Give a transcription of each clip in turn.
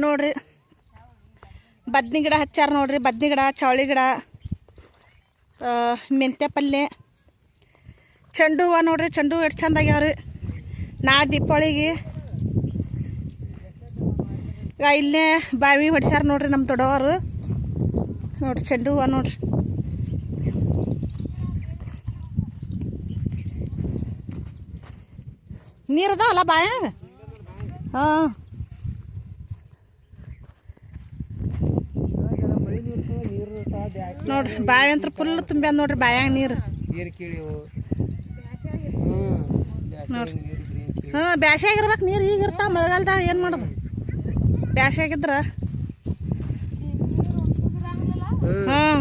ನೋಡ್ರಿ ಬದ್ನಿ ಗಿಡ ಹಚ್ಚಾರ ನೋಡ್ರಿ. ಬದ್ನಿ ಗಿಡ, ಚೌಳಿ ಗಿಡ, ಮೆಂತ್ಯ ಪಲ್ಯ, ಚೆಂಡು ಹೂವು ನೋಡ್ರಿ. ಚೆಂಡು ಹೂವು ಎಷ್ಟು ಚಂದ ಆಗ್ಯಾವ್ರಿ. ನಾ ದೀಪಾವಳಿಗೆ ಈಗ ಇಲ್ಲೇ ಬಾವಿ ಹೊಡ್ಸ್ಯಾರ ನೋಡ್ರಿ ನಮ್ಮ ದೊಡ್ಡವರು. ನೋಡ್ರಿ ಚೆಂಡು ಹೂವು ನೋಡ್ರಿ. ನೀರು ಅದಾವಲ್ಲ ಬಾಯಾಗ. ಹಾಂ ನೋಡ್ರಿ ಬಾವಿ ಅಂತ ಫುಲ್ ತುಂಬ್ಯಾದ ನೋಡ್ರಿ ಬಾಯಾಗ ನೀರು. ಹಾಂ ಬ್ಯಾಸ್ಯಾಗಿರ್ಬೇಕು ನೀರು. ಈಗ ಇರ್ತಾವ ಮಳೆಗಾಲದಾಗ ಏನು ಮಾಡೋದು? ಬ್ಯಾಸ್ಯಾಗಿದ್ರ ಹಾಂ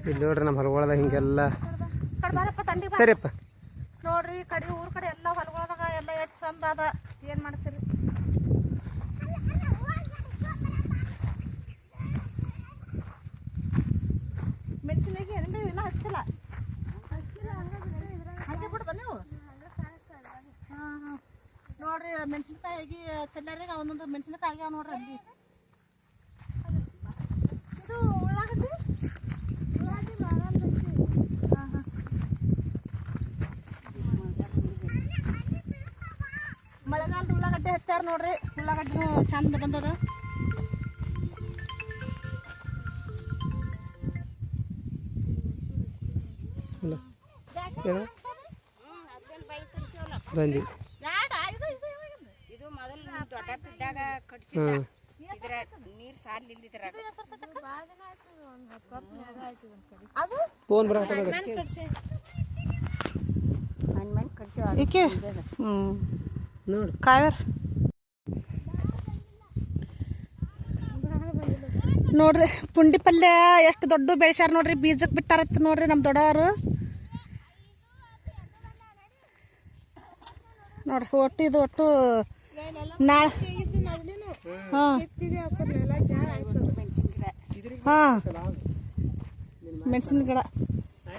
ಇಲ್ಲಿ ನೋಡ್ರಿ ನಮ್ಮ ಹೊಲಗೊಳದಾಗ ಹಿಂಗೆಲ್ಲ ಸರಿಯಪ್ಪ. ನೋಡ್ರಿ ಕಡೆ ಊರ್ ಕಡೆ ಎಲ್ಲ ಹೊಲಗೊಳದಾಗ ಎಲ್ಲ ಎಷ್ಟು ಚಂದ ಅದ. ಏನು ಮಾಡ್ತೀರಿ? ಮೆಣಸಿನಾಗಿ ಎಣ್ಣೆ ಇನ್ನೂ ಹಚ್ಚಿಲ್ಲ. ಹಂಗೆ ಬಿಡ್ದ ನೀವು? ಹಾಂ ಹಾಂ ನೋಡ್ರಿ ಮೆಣಸಿನ್ಕಾಯಿಗೆ ಚೆಲ್ಲರಿಗೆ ಒಂದೊಂದು ಮೆಣಸಿನ್ಕಾಯಿ ಆಗ್ಯಾವ ನೋಡ್ರಿ. ಅಲ್ಲಿ ಇದು ಉಳ್ಳಾಗಡ್ಡಿ. ಹಾಂ ಹಾಂ ಮಳೆಗಾಲದ ಉಳ್ಳಾಗಡ್ಡಿ ಹಚ್ಚಾರ ನೋಡ್ರಿ. ಉಳ್ಳಾಗಡ್ಡಿನೂ ಚಂದ ಬಂದದ. ಬಂದಿ ಇದು ಮೊದಲು ದೊಡ್ಡಪ್ಪಿದ್ದಾಗ ಕಟ್ಸಿದ್ದ ಇದ್ರ ನೀರು ಸಾಲಿಲ್ಲ. ಫೋನ್ ನೋಡಿ ಕಾವೇರ್ ನೋಡ್ರಿ. ಪುಂಡಿ ಪಲ್ಯ ಎಷ್ಟು ದೊಡ್ಡ ಬೆಳೆಸ್ಯಾರ ನೋಡ್ರಿ. ಬೀಜಕ್ಕೆ ಬಿಟ್ಟಾರತ್ತ ನೋಡ್ರಿ ನಮ್ಮ ದೊಡ್ಡವರು. ನೋಡ್ರಿ ಒಟ್ಟು ಇದು ಒಟ್ಟು ನಾಳೆ ಹಾಂ ಹಾಂ ಮೆಣಸಿನ ಗಿಡ,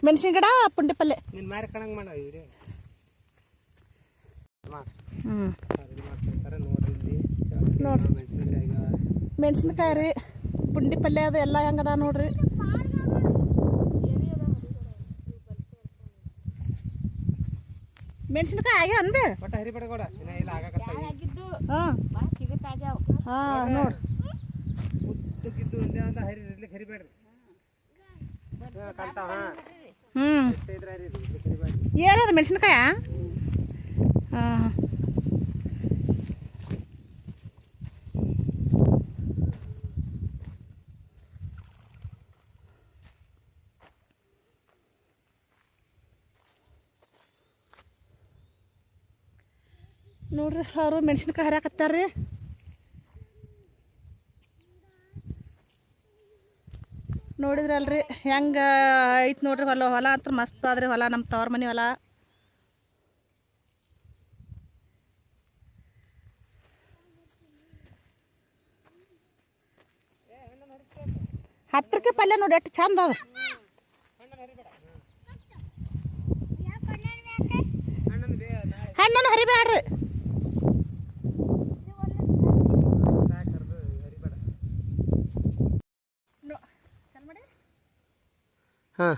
ಮೆಣಸಿನ ಗಿಡ, ಪುಂಡಿ ಪಲ್ಯ. ಹ್ಞೂ ನೋಡ್ರಿ ಮೆಣಸಿನ್ಕಾಯಿ ರೀ, ಪುಂಡಿ ಪಲ್ಯ ಅದು ಎಲ್ಲ ಹೆಂಗದ ನೋಡ್ರಿ. ಮೆಣಸಿನ್ಕಾಯಿ ಆಗ್ಯಾವ ಅನ್ಬೇ. ಹಾಂ ಹಾಂ ನೋಡ್ರಿ ಏನದ ಮೆಣಸಿನ್ಕಾಯ? ಹಾಂ ನೋಡ್ರಿ ಅವರು ಮೆಣಸಿನ್ಕಾಯಿ ಹರಿಯಾಕತ್ತಾರ್ರಿ. ನೋಡಿದ್ರಲ್ರಿ ಹೆಂಗೆ ಐತೆ ನೋಡ್ರಿ ಹೊಲ. ಹೊಲ ಅಂತ ಮಸ್ತ್ ಆದ್ರಿ ಹೊಲ, ನಮ್ಮ ತವ್ರ ಮನೆ ಹೊಲ. ಹತ್ತರಕ್ಕೆ ಪಲ್ಯ ನೋಡಿ ಎಷ್ಟು ಚಂದ ಅದ. ಹಣ್ಣನ್ನು ಹರಿಬೇಡ್ರಿ. ಹಾಂ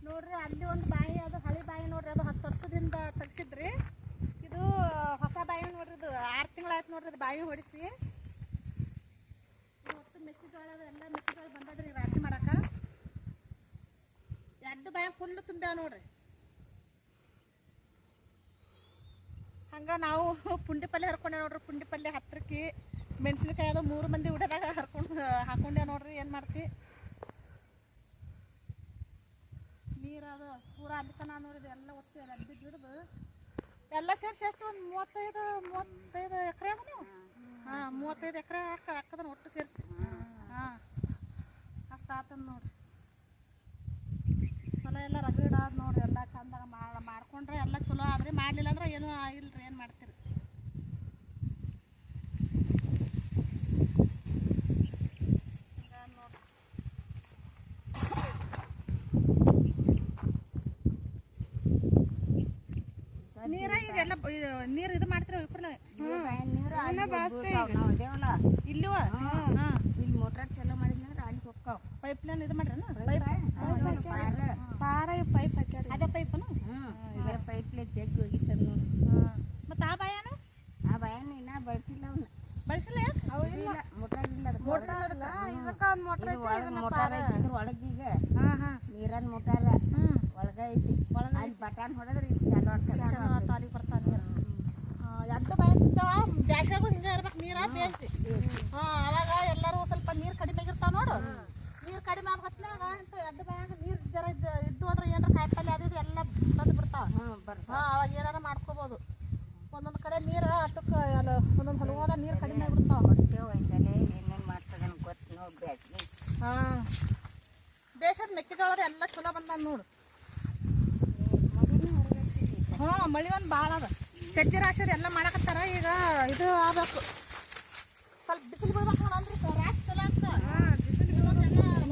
ನೋಡ್ರಿ ಅಲ್ಲಿ ಒಂದು ಬಾವಿ, ಅದು ಹಳಿ ಬಾವಿ ನೋಡ್ರಿ. ಅದು 10 ವರ್ಷದಿಂದ ತೆಗ್ಸಿದ್ರಿ. ಇದು ಹೊಸ ಬಾವಿ ನೋಡ್ರಿ. ಇದು 6 ತಿಂಗಳಾಯ್ತು ನೋಡ್ರಿ ಅದು ಬಾವಿ ಹೊಡಿಸಿ. ಒಟ್ಟು ಮೆಕ್ಕೆಜೋಳ ಎಲ್ಲ ಮೆಕ್ಕೆಜೋಳ ಬಂದದ್ರಿ ರಾಶಿ ಮಾಡಕ್ಕೆ. 2 ಬಾವಿ ಫುಲ್ ತುಂಬ್ಯಾವ ನೋಡ್ರಿ. ಹಂಗೆ ನಾವು ಪುಂಡಿ ಪಲ್ಯ ಹರ್ಕೊಂಡೆ ನೋಡ್ರಿ. ಪುಂಡಿ ಪಲ್ಯ 10ರಕ್ಕೆ ಮೆಣಸಿನ್ಕಾಯಿ ಅದು 3 ಮಂದಿ ಉಡದಾಗ ಹಾಕೊಂಡೆ ನೋಡ್ರಿ. ಏನು ಮಾಡ್ತಿ? ನೀರು ಅದು ಪೂರ ಅಲ್ಲಿ ತನ ನೋಡಿದ್ವಿ. ಎಲ್ಲ ಒಟ್ಟು ಅಡ್ಡಿ ಗಿಡದು ಎಲ್ಲ ಸೇರಿಸಿ ಎಷ್ಟು ಒಂದು 35 ಎಕರೆ ಅದ ನೀವು? ಹಾಂ 35 ಎಕರೆ ಹಾಕದನ್ನ ಒಟ್ಟು ಸೇರಿಸಿ. ಹಾಂ ಅಷ್ಟು ಆತದ ನೋಡ್ರಿ. ಹೊಲ ಎಲ್ಲ ರಗಡ ಆದ ನೋಡ್ರಿ. ಎಲ್ಲ ಚಂದಾಗ ಮಾಡ್ಕೊಂಡ್ರೆ ಎಲ್ಲ ಚಲೋ ಆದ್ರಿ. ಮಾಡಲಿಲ್ಲ ಅಂದ್ರೆ ಏನೂ ಇಲ್ರಿ. ಏನು ಮಾಡ್ತೀರಿ? ನೀರು ಇದು ಮಾಡ್ತೀರ ಇಬ್ಬರಲ್ಲ ಇಲ್ಲವ ಇಲ್ಲಿ ಮೋಟ್ರ್ ಚಲೋ ಮಾಡಿದ್ನಂದ್ರೆ ಅಲ್ಲಿ ಹೋಗ್ತಾವ ಪೈಪ್ ಲೈನ್ ಇದು ಮಾಡ್ರಿ ಪೈಪ್ ಹಾಕ್ಯಾರ ಅದೇ ಪೈಪನು ಇದರ ಪೈಪ್ಲೆ ಜಗ್ಗಿ ಹೋಗಿತ್ತದ ನೋಡಿ ಮತ್ತು ಆ ಬಾಯನು ಇನ್ನ ಬಳಸಿಲ್ಲ ಅವನ್ನ ಬಳಸಿಲ್ಲ ಮೋಟಾರ್ ಇಲ್ಲ ಮೋಟಾರ್ ಮೋಟಾರ್ ಐತಿ ಒಳಗೀಗ ನೀರನ್ ಮೋಟಾರ ಒಳಗ ಐತಿ ಅಲ್ಲಿ ಬಟಾನ್ ಹೊಡೆದ್ರೆ ಇಲ್ಲಿ ಚಾಲು ಆಗ್ತದೆ ತಾಲಿ ಬರ್ತಾನೆ ಎದ್ದು ಬಾಯ ತಿಂತಾವ ಬ್ಯಾಸ್ಯಾಗೂ ಹಿಂಗೆ ಇರ್ಬೇಕು ನೀರ ಬೇಸಿ ಅವಾಗ ಎಲ್ಲರೂ ಸ್ವಲ್ಪ ನೀರು ಕಡಿಮೆ ಆಗಿರ್ತಾವ ನೋಡು ನೀರು ಕಡಿಮೆ ಆದ ಹೊತ್ನಾಗ ಎದ್ದು ಬಾಯಾಗ ನೀರು ಜರ ಇದ್ದು ಅಂದ್ರೆ ಏನಾರ ಕಾಯಿಪಲ್ಲೆ ಅದು ಎಲ್ಲ ಬಂದು ಬಿಡ್ತಾವ ಅವಾಗ ಏನಾರ ಮಾಡ್ಕೋಬೋದು ಒಂದೊಂದು ಕಡೆ ನೀರು ಅಟ್ಟಕ್ಕೆ ಅಲ್ಲ ಒಂದೊಂದು ಹೊಲವಾದ ನೀರು ಕಡಿಮೆ ಆಗಿಬಿಡ್ತಾವ ಒಯ್ತಲೆ ಏನೇನು ಮಾಡ್ತದನ್ ಗೊತ್ತು ನೋಡಿ ಬ್ಯಾಸ್ಗಿ ದೇಶದ ಮೆಕ್ಕೆಜೋಳದ ಎಲ್ಲ ಚಲೋ ಬಂದ ನೋಡು ಮಳಿ ಒಂದು ಭಾಳ ಅದ ಚಜ್ಜಿ ರಾಶಿ ಎಲ್ಲ ಮಾಡಕತ್ತಾರ ಈಗ ಇದು ಆಗ್ಬೇಕು ಸ್ವಲ್ಪ ಬಿಸಿಲು ಬೀಳ್ಬೇಕು ನೋಡಂದ್ರಿ ರಾಶಿ ಚಲೋ ಅಂತ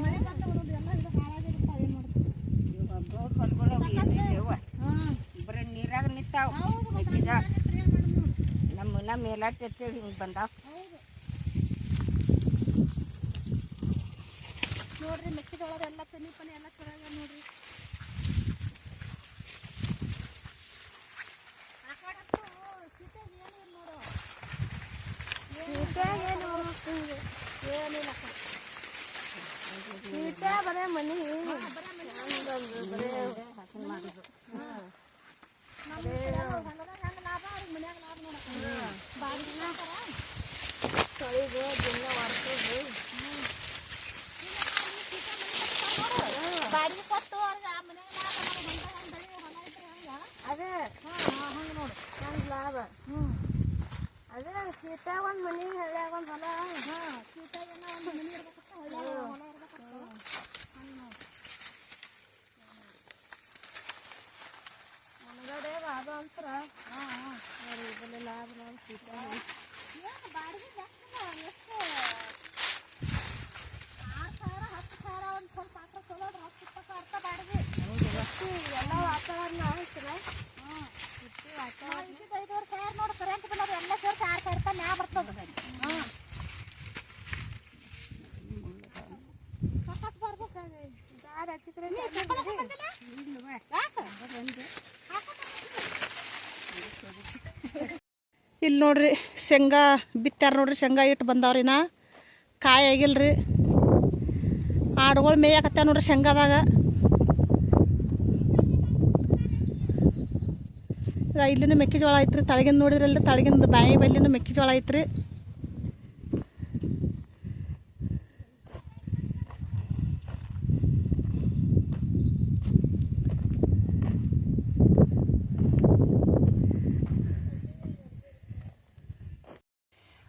ಮಳೆ ಬಂದ ಒಂದೊಂದು ಎಲ್ಲ ಇದು ಹಾಳಾಗಿರ್ತಾವ ಏನು ಮಾಡ್ತೀವಿ ಬರೀ ನೀರಾಗ ನಿಂತಾವ ನಮ್ಮ ಮೇಲಾಟ ಎತ್ತೇಳಿ ಹಿಂಗೆ ಬಂದಾವ ನೋಡ್ರಿ ಮೆಕ್ಕೆಜೋಳದ ಎಲ್ಲ ತೆನಿ ಪನಿ ಎಲ್ಲ ಚಲೋ ಆಗ್ಯಾವ ನೋಡ್ರಿ ಏನಿಲ್ಲ ಬರೇ ಮನಿ ಬಾಡಿಗೆ ಕೊಟ್ಟು ಅದೇ ಹಂಗೆ ನೋಡು ಹಂಗೆ ಲಾಭ ಅದೇ ಸೀತಾ ಒಂದು ಮನೆ ಹಳ್ಳ್ಯಾಗ ಒಂದು ಹೊಲ ಸೀತಾಗ ಒಂದು ಮನೆ ಇರ್ಬೇಕತ್ತ ಹೊಲ ಇರ್ಬೇಕತ್ತ ಹೊಲಗಡೆ ಅದು ಅಂತರ ಇದರಲ್ಲಿ ಲಾಭ ನಾವು ಸೀತಾ ಏನು ಬಾಡಿಗೆ ಎಷ್ಟು 6,000 10,000 ಒಂದು ಸ್ವಲ್ಪ ಪಾತ್ರ ಚಲೋ 10-20,000 ಬಾಡಿಗೆ ಎಲ್ಲ ವಾತಾವರಣ ಆಯ್ತಲ್ಲ ವಾತಾವರಣ 5,000 ನೋಡಿ ಕರೆಂಟ್ ಬಿಲ್ ಎಲ್ಲ ಸೇರಿ 6,000 ರೂಪಾಯಿ ಮ್ಯಾ ಬರ್ತದೆ ಇಲ್ಲಿ ನೋಡ್ರಿ ಶೇಂಗಾ ಬಿತ್ತಾರ ನೋಡ್ರಿ ಶೇಂಗಾ ಇಟ್ಟು ಬಂದಾವ್ರಿನ ಕಾಯಿ ಆಗಿಲ್ರಿ ಆಡುಗಳು ಮೇಯಕತ್ತ ನೋಡ್ರಿ ಶೇಂಗಾದಾಗ ಇಲ್ಲಿನೂ ಮೆಕ್ಕೆಜೋಳ ಐತ್ರಿ ತಳಗಿಂದ ನೋಡಿದ್ರಲ್ಲ ತಳಗಿಂದ ಬಾಯಿ ಬಲ್ಲಿನೂ ಮೆಕ್ಕೆಜೋಳ ಐತ್ರಿ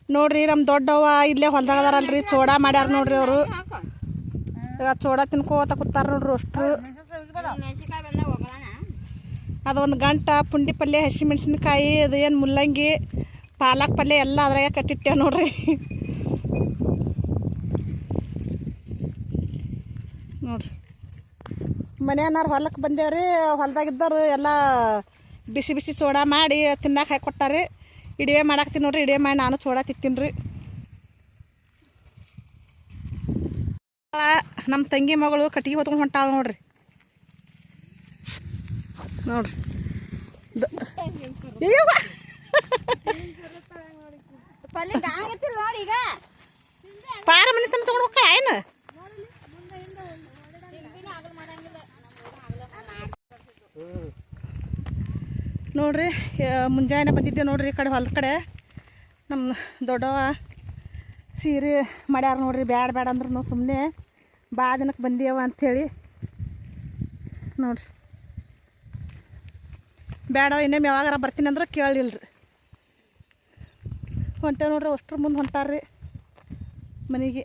ನೋಡ್ರಿ ನಮ್ಮ ದೊಡ್ಡವ್ವ ಇಲ್ಲೇ ಹೊಲ್ದಾಗ ಅದಾರಲ್ರಿ ಚೋಡ ಮಾಡ್ಯಾರ ನೋಡ್ರಿ ಅವರು ಈಗ ಚೋಡ ತಿನ್ಕೋತ ಕೂತಾರ ನೋಡ್ರಿ ಅಷ್ಟ್ರು ಅದೊಂದು ಗಂಟ ಪುಂಡಿ ಪಲ್ಯ ಹಸಿಮೆಣ್ಸಿನ್ಕಾಯಿ ಅದು ಏನು ಮುಲ್ಲಂಗಿ ಪಾಲಕ್ ಪಲ್ಯ ಎಲ್ಲ ಅದ್ರಾಗ ಕಟ್ಟಿಟ್ಟೆ ನೋಡ್ರಿ ನೋಡ್ರಿ ಮನೆಯನ್ನಾರು ಹೊಲಕ್ಕೆ ಬಂದೇವ್ರಿ ಹೊಲ್ದಾಗಿದ್ದವ್ರು ಎಲ್ಲ ಬಿಸಿ ಬಿಸಿ ಚೋಡ ಮಾಡಿ ತಿನ್ನಕ್ಕೆ ಹಾಕಿ ಇಡಿವೆ ಮಾಡಾಕ್ತೀನಿ ನೋಡ್ರಿ ಇಡಿವೆ ಮಾಡಿ ನಾನು ಚೋಡ ತಿತ್ತೀನಿ ರೀ ನಮ್ಮ ತಂಗಿ ಮಗಳು ಕಟ್ಟಿಗೆ ಹೊತ್ಕೊಂಡು ಹೊಂಟಾಳ ನೋಡ್ರಿ ನೋಡ್ರಿ ಪಾರ ಮನೆ ತಮ್ಮ ತಗೊಂಡು ಹೋಗ್ಕ ಏನು ನೋಡ್ರಿ ಮುಂಜಾನೆ ಬಂದಿದ್ದೆ ನೋಡ್ರಿ ಈ ಕಡೆ ಹೊಲದ ಕಡೆ ನಮ್ಮ ದೊಡ್ಡವ ಸೀರೆ ಮಾಡ್ಯಾರ ನೋಡ್ರಿ ಬ್ಯಾಡ ಬ್ಯಾಡ ಅಂದ್ರೆ ನಾವು ಸುಮ್ಮನೆ ಭಾಳ ದಿನಕ್ಕೆ ಬಂದೇವ ಅಂಥೇಳಿ ನೋಡ್ರಿ ಬೇಡ ಇನ್ನೊಮ್ಮೆ ಯಾವಾಗಾರ ಬರ್ತೀನಿ ಅಂದ್ರೆ ಕೇಳಿಲ್ರಿ ಹೊಂಟೆ ನೋಡ್ರಿ ಅಷ್ಟ್ರ ಮುಂದೆ ಹೊಂಟಾರ್ರಿ ಮನೆಗೆ